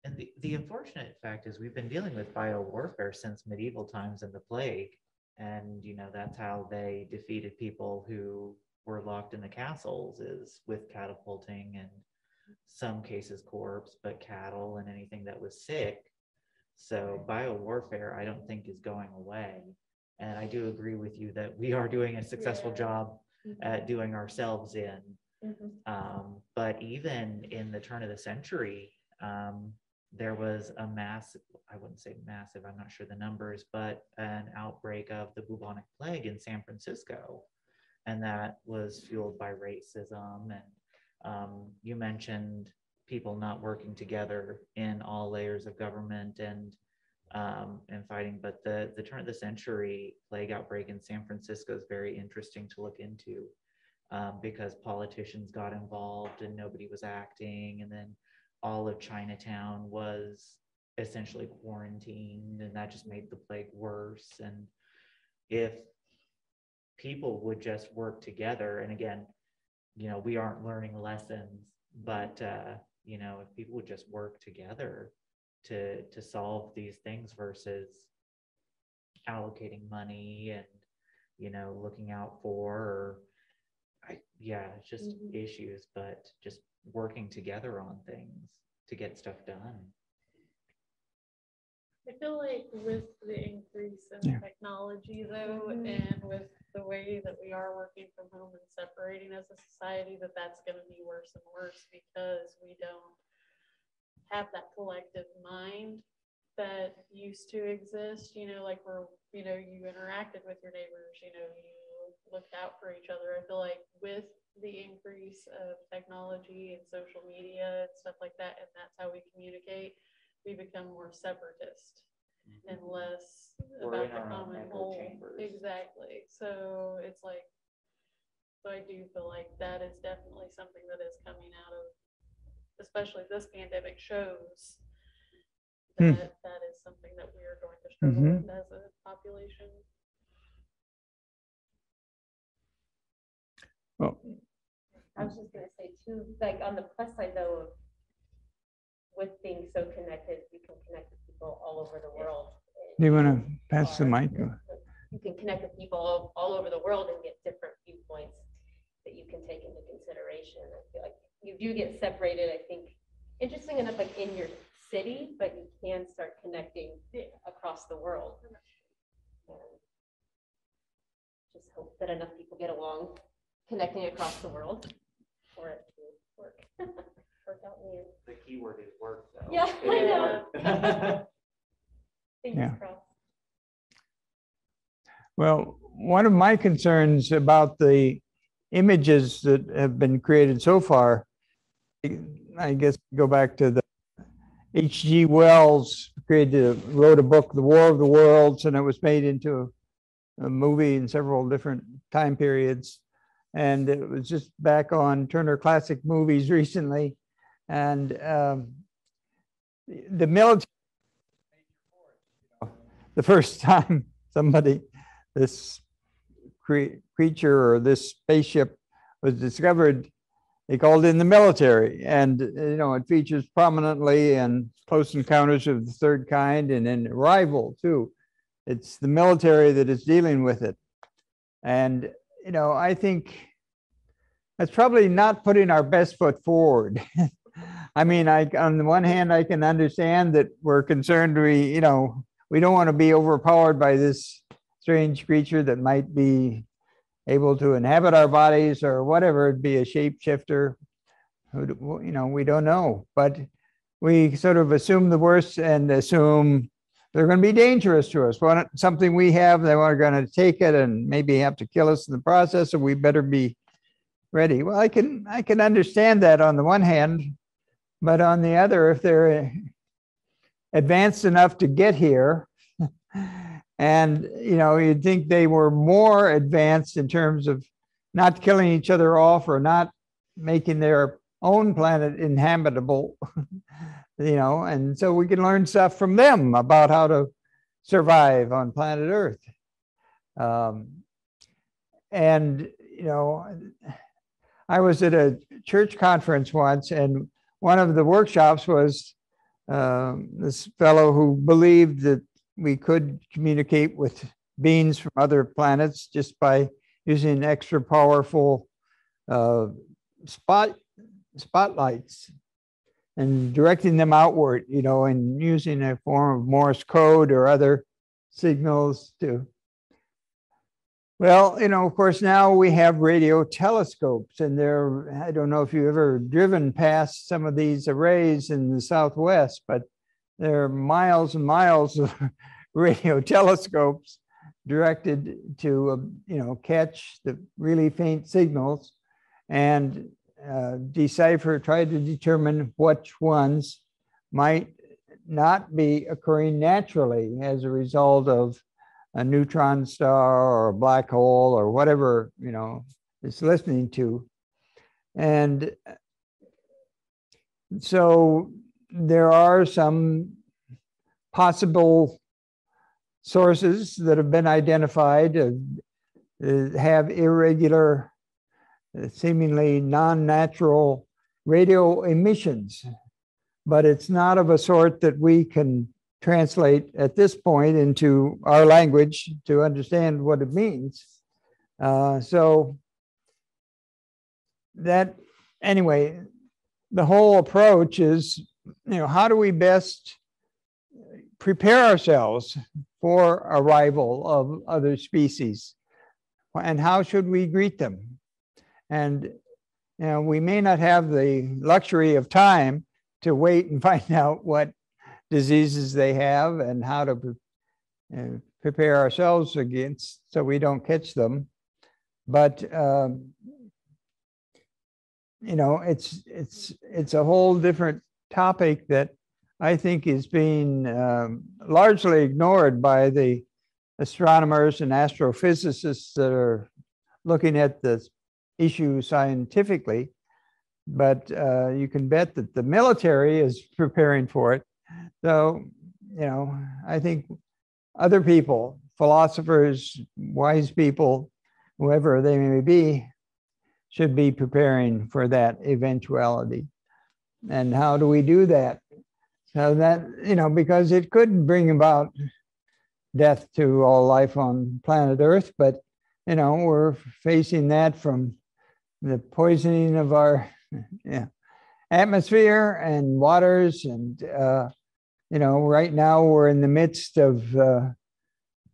And the unfortunate fact is we've been dealing with biowarfare since medieval times and the plague. And, you know, that's how they defeated people who were locked in the castles, is with catapulting and some cases corpse, but cattle and anything that was sick. So biowarfare, I don't think, is going away. And I do agree with you that we are doing a successful job at doing ourselves in. But even in the turn of the century, there was a massive, I wouldn't say massive, I'm not sure the numbers, but an outbreak of the bubonic plague in San Francisco. And that was fueled by racism. And you mentioned people not working together in all layers of government and fighting, but the turn of the century plague outbreak in San Francisco is very interesting to look into, because politicians got involved and nobody was acting, and then all of Chinatown was essentially quarantined, and that just made the plague worse. And if people would just work together, and again, you know, we aren't learning lessons, but you know, if people would just work together to solve these things versus allocating money and, you know, looking out for, it's just issues, but just working together on things to get stuff done. I feel like with the increase in technology though, and with the way that we are working from home and separating as a society, that's going to be worse and worse, because we don't have that collective mind that used to exist, you know, like where, you know, you interacted with your neighbors, you know, you looked out for each other. I feel like with the increase of technology and social media and stuff like that, and that's how we communicate, we become more separatist and less about the common whole. Exactly. So it's like, so I do feel like that is definitely something that is coming out of, especially this pandemic shows that that is something that we are going to struggle with as a population. Well, I was just going to say too, like on the plus side though, with being so connected, you can connect with people all over the world. Do you want to pass the mic? You can connect with people all over the world and get different viewpoints that you can take into consideration. I feel like you do get separated, I think, interesting enough, like in your city, but you can start connecting across the world. And just hope that enough people get along, connecting across the world for it to work. Work out weird. The key word is work, though. Yeah, I know. Fingers crossed. Well, one of my concerns about the images that have been created so far, I guess go back to the H.G. Wells wrote a book, The War of the Worlds, and it was made into a movie in several different time periods. And it was just back on Turner Classic Movies recently. And the military, the first time somebody this creature or this spaceship was discovered, they called in the military, and it features prominently in Close Encounters of the Third Kind and in Arrival too. It's the military that is dealing with it. And I think that's probably not putting our best foot forward. I mean, on the one hand, I can understand that we're concerned we don't want to be overpowered by this strange creature that might be able to inhabit our bodies or whatever, it'd be a shapeshifter. We don't know, but we sort of assume the worst and assume they're going to be dangerous to us. Something we have, they are going to take it and maybe have to kill us in the process, so we better be ready. Well, I can understand that on the one hand, but on the other, if they're advanced enough to get here, and you'd think they were more advanced in terms of not killing each other off or not making their own planet inhabitable, and so we can learn stuff from them about how to survive on planet Earth. And I was at a church conference once, and one of the workshops was this fellow who believed that we could communicate with beings from other planets just by using extra powerful spotlights and directing them outward, and using a form of Morse code or other signals to. Well, of course, now we have radio telescopes, and I don't know if you've ever driven past some of these arrays in the Southwest, but there are miles and miles of radio telescopes directed to, catch the really faint signals and try to determine which ones might not be occurring naturally as a result of a neutron star or a black hole or whatever, it's listening to. And so there are some possible sources that have been identified have irregular, seemingly non-natural radio emissions, but it's not of a sort that we can translate at this point into our language to understand what it means. So that, anyway, the whole approach is, how do we best prepare ourselves for arrival of other species, and how should we greet them? And we may not have the luxury of time to wait and find out what diseases they have and how to prepare ourselves against so we don't catch them. But it's a whole different topic that I think is being largely ignored by the astronomers and astrophysicists that are looking at this issue scientifically. But you can bet that the military is preparing for it. So, I think other people, philosophers, wise people, whoever they may be, should be preparing for that eventuality. And how do we do that? So that, because it could bring about death to all life on planet Earth, but, we're facing that from the poisoning of our atmosphere and waters. And, right now we're in the midst of, I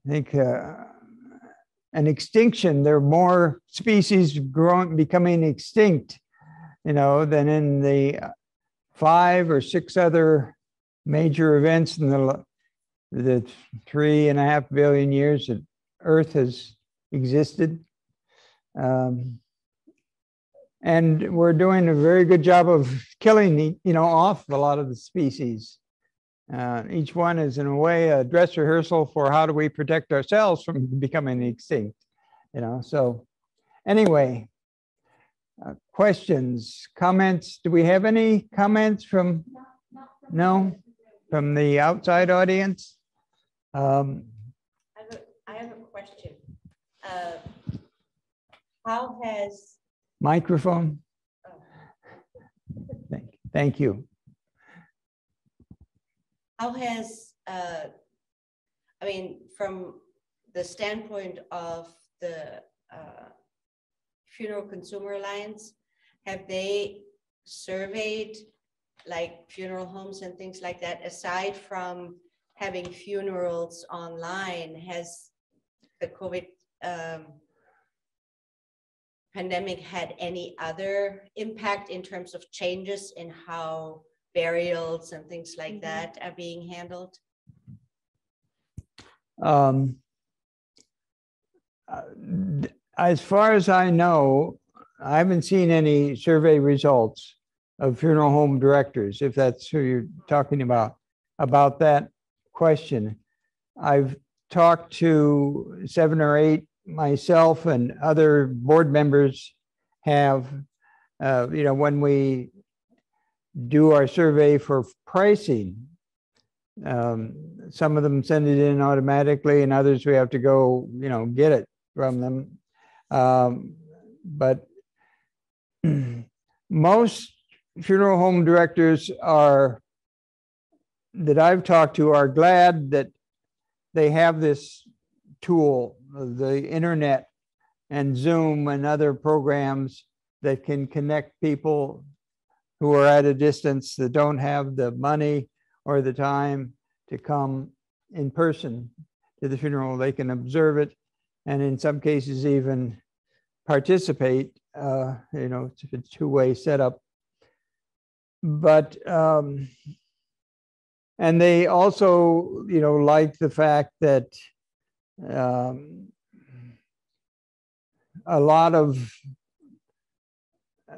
think, an extinction. There are more species becoming extinct, than in the 5 or 6 other major events in the 3.5 billion years that Earth has existed. And we're doing a very good job of killing, off a lot of the species. Each one is, in a way, a dress rehearsal for how do we protect ourselves from becoming extinct. So anyway, questions, comments? Do we have any comments from? No, from the outside audience? I have a question. how has, Microphone. Thank you. how has, I mean, from the standpoint of the Funeral Consumer Alliance, have they surveyed like funeral homes and things like that? Aside from having funerals online, has the COVID pandemic had any other impact in terms of changes in how burials and things like that are being handled? As far as I know, I haven't seen any survey results of funeral home directors, if that's who you're talking about that question. I've talked to 7 or 8 myself, and other board members have, when we do our survey for pricing, some of them send it in automatically, and others we have to go, get it from them. But most funeral home directors that I've talked to are glad that they have this tool, the internet and Zoom and other programs that can connect people who are at a distance that don't have the money or the time to come in person to the funeral. They can observe it, and in some cases even participate. It's a two-way setup. But and they also, like the fact that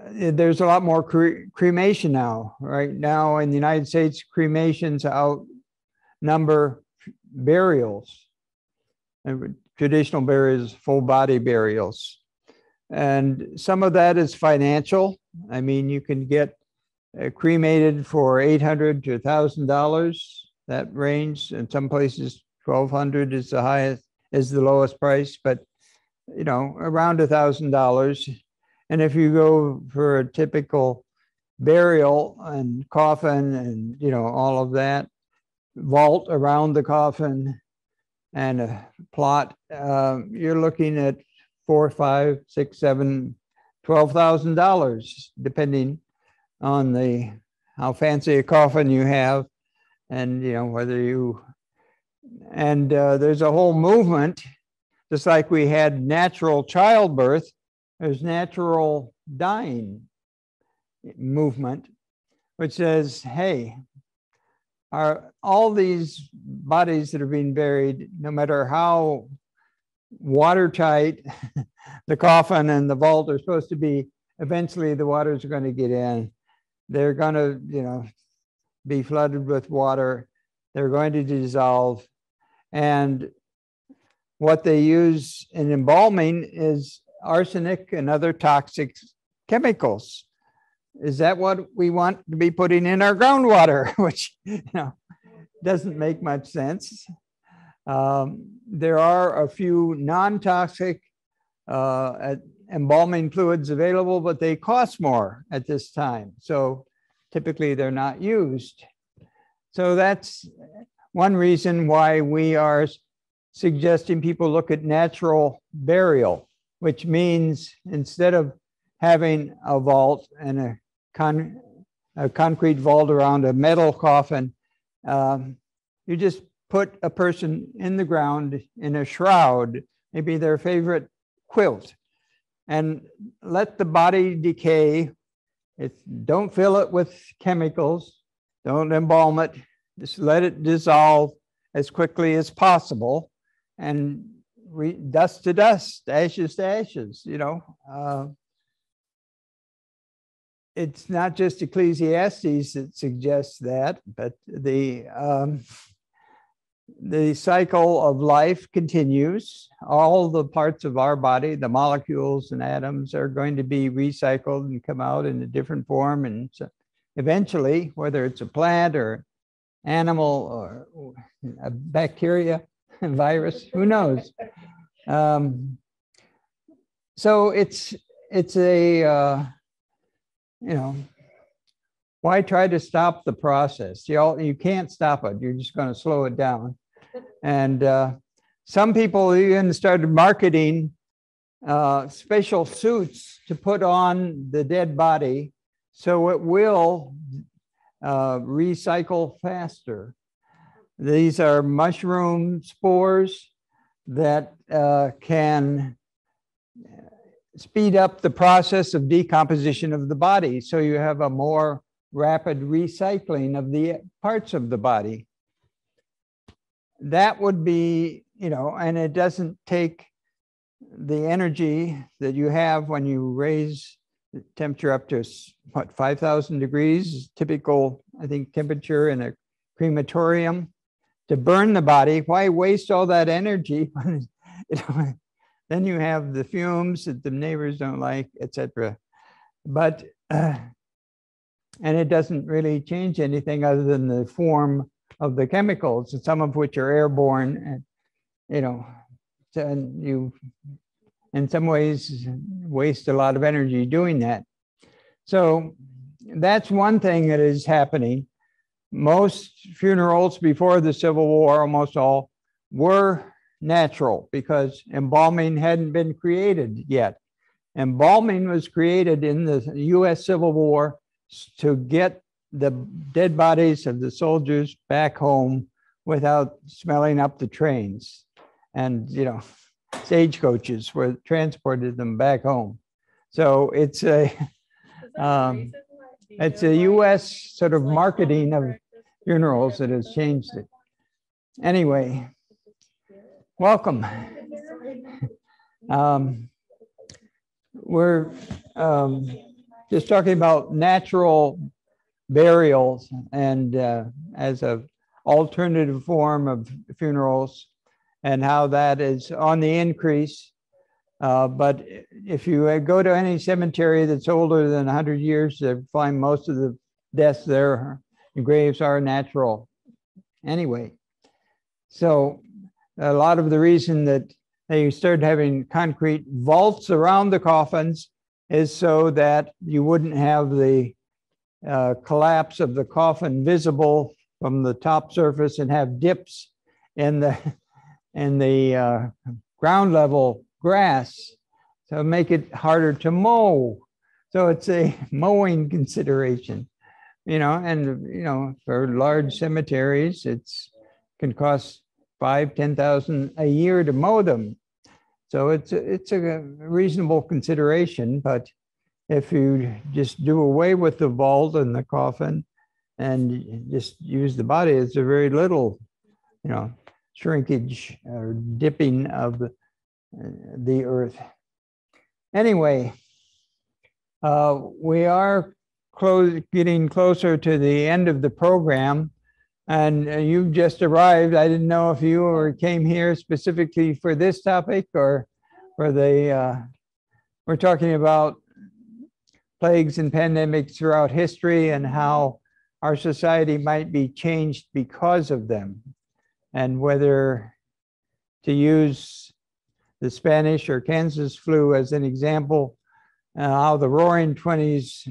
there's a lot more cremation now. Right now in the United States, cremations outnumber burials, and traditional burials, full body burials. And some of that is financial. I mean, you can get cremated for $800 to $1,000, that range. In some places, $1,200 is the highest, is the lowest price, but around $1,000. And if you go for a typical burial and coffin and all of that, vault around the coffin and a plot, you're looking at $4,000, $5,000, $6,000, $7,000, $12,000, depending on how fancy a coffin you have, and whether you. And there's a whole movement, just like we had natural childbirth, there's natural dying movement, which says, hey, all these bodies that are being buried, no matter how watertight the coffin and the vault are supposed to be, eventually the waters are going to get in. They're going to, be flooded with water. They're going to dissolve. And what they use in embalming is arsenic and other toxic chemicals. Is that what we want to be putting in our groundwater? Which, doesn't make much sense. There are a few non-toxic embalming fluids available, but they cost more at this time. So typically they're not used. So that's one reason why we are suggesting people look at natural burial, which means instead of having a vault and a concrete vault around a metal coffin, you just put a person in the ground in a shroud, maybe their favorite quilt, and let the body decay. Don't fill it with chemicals, don't embalm it, just let it dissolve as quickly as possible, and dust to dust, ashes to ashes. It's not just Ecclesiastes that suggests that, but the cycle of life continues. All the parts of our body, the molecules and atoms, are going to be recycled and come out in a different form. And so eventually, whether it's a plant or animal or a bacteria, virus, who knows? So it's a, you know, why try to stop the process? You can't stop it. You're just going to slow it down. And some people even started marketing special suits to put on the dead body so it will recycle faster. These are mushroom spores that can speed up the process of decomposition of the body, so you have a more rapid recycling of the parts of the body. That would be, you know, and it doesn't take the energy that you have when you raise the temperature up to, what, 5,000 degrees, typical, I think, temperature in a crematorium, to burn the body. Why waste all that energy when, you know, then you have the fumes that the neighbors don't like, etc. But, and it doesn't really change anything other than the form of the chemicals, some of which are airborne, and, you know, and you, in some ways, waste a lot of energy doing that. So that's one thing that is happening. Most funerals before the Civil War, almost all, were natural because embalming hadn't been created yet. Embalming was created in the US Civil War to get the dead bodies of the soldiers back home without smelling up the trains. And, you know, stagecoaches were transported them back home. So it's a US sort of marketing of funerals that has changed it. Anyway, welcome. We're just talking about natural burials and as an alternative form of funerals and how that is on the increase. But if you go to any cemetery that's older than 100 years, you find most of the deaths there, the graves are natural. Anyway, so a lot of the reason that they started having concrete vaults around the coffins is so that you wouldn't have the collapse of the coffin visible from the top surface and have dips in the ground level grass, so make it harder to mow. So it's a mowing consideration, you know, and, you know, for large cemeteries, it's can cost $5,000-10,000 a year to mow them. So it's a reasonable consideration, but if you just do away with the vault and the coffin and just use the body, it's a very little, you know, shrinkage or dipping of the earth. Anyway, we are getting closer to the end of the program, and you've just arrived. I didn't know if you came here specifically for this topic or for the, we're talking about plagues and pandemics throughout history and how our society might be changed because of them, and whether to use the Spanish or Kansas flu as an example, how the Roaring '20s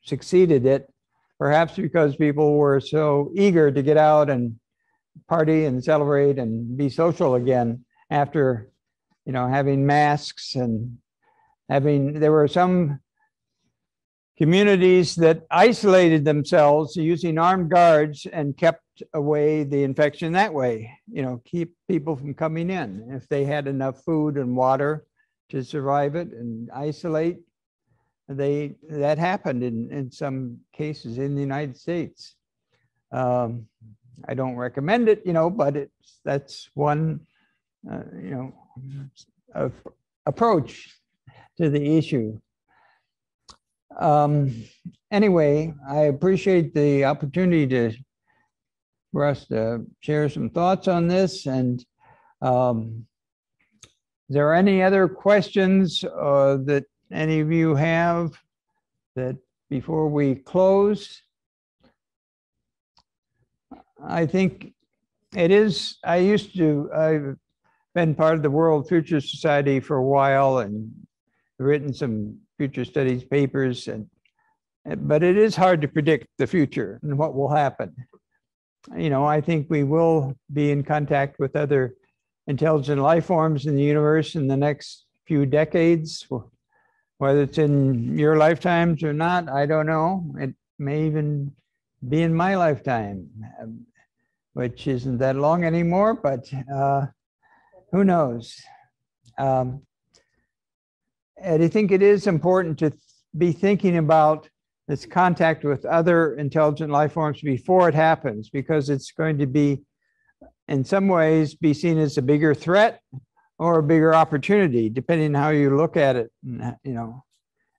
succeeded it, perhaps because people were so eager to get out and party and celebrate and be social again after, you know, having masks and there were some communities that isolated themselves using armed guards and kept away the infection that way, you know, keep people from coming in. If they had enough food and water to survive it and isolate, that happened in some cases in the United States. I don't recommend it, you know, but that's one, you know, approach to the issue. Anyway, I appreciate the opportunity for us to share some thoughts on this. And is there any other questions that any of you have that before we close? I think it is, I've been part of the World Future Society for a while, and written some future studies papers, but it is hard to predict the future and what will happen. You know, I think we will be in contact with other intelligent life forms in the universe in the next few decades. Whether it's in your lifetimes or not, I don't know. It may even be in my lifetime, which isn't that long anymore, but who knows? And I think it is important to be thinking about this contact with other intelligent life forms before it happens, because it's going to be, in some ways, be seen as a bigger threat or a bigger opportunity, depending on how you look at it, you know,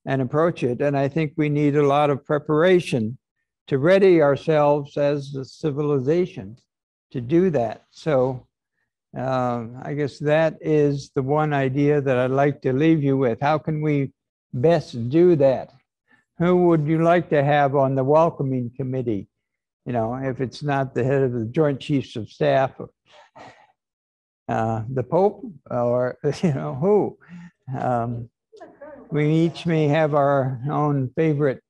and approach it. And I think we need a lot of preparation to ready ourselves as a civilization to do that. So I guess that is the one idea that I'd like to leave you with. How can we best do that? Who would you like to have on the welcoming committee? You know, if it's not the head of the Joint Chiefs of Staff, the Pope, or, you know, who? We each may have our own favorite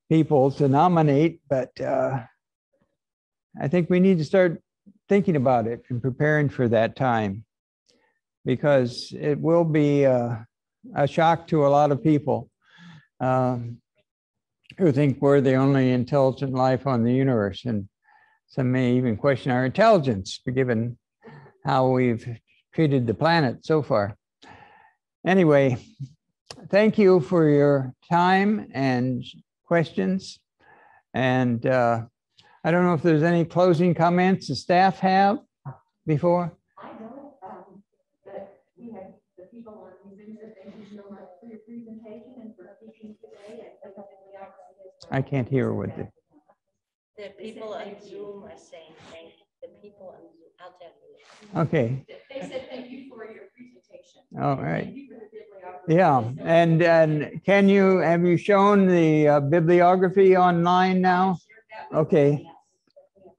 people to nominate, but I think we need to start thinking about it and preparing for that time, because it will be a shock to a lot of people who think we're the only intelligent life on the universe. And some may even question our intelligence, given how we've treated the planet so far. Anyway, thank you for your time and questions. And I don't know if there's any closing comments the staff have before. I don't, but we have the people on Zoom, so thank you so much for your presentation and for speaking today. I can't hear what The people on Zoom are saying thank you. The people on Zoom, I'll tell you. Okay. They said thank you for your presentation. All right. Thank you for the bibliography. Yeah, and have you shown the bibliography online now? Okay.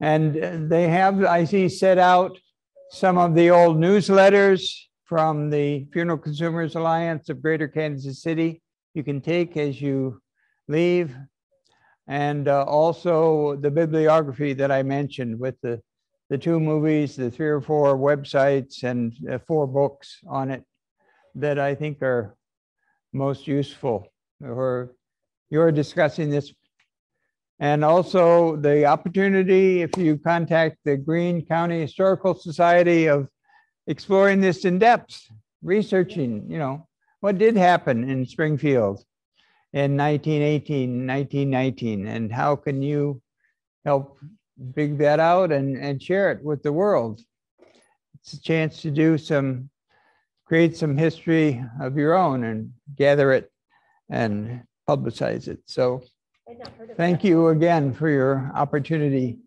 And they have, I see, set out some of the old newsletters from the Funeral Consumers Alliance of Greater Kansas City you can take as you leave. And also the bibliography that I mentioned with the 2 movies, the 3 or 4 websites, and 4 books on it that I think are most useful, or you're discussing this. And also the opportunity, if you contact the Greene County Historical Society, of exploring this in depth, researching, you know, what did happen in Springfield in 1918, 1919, and how can you help dig that out and share it with the world. It's a chance to create some history of your own and gather it and publicize it. So thank you again for your opportunity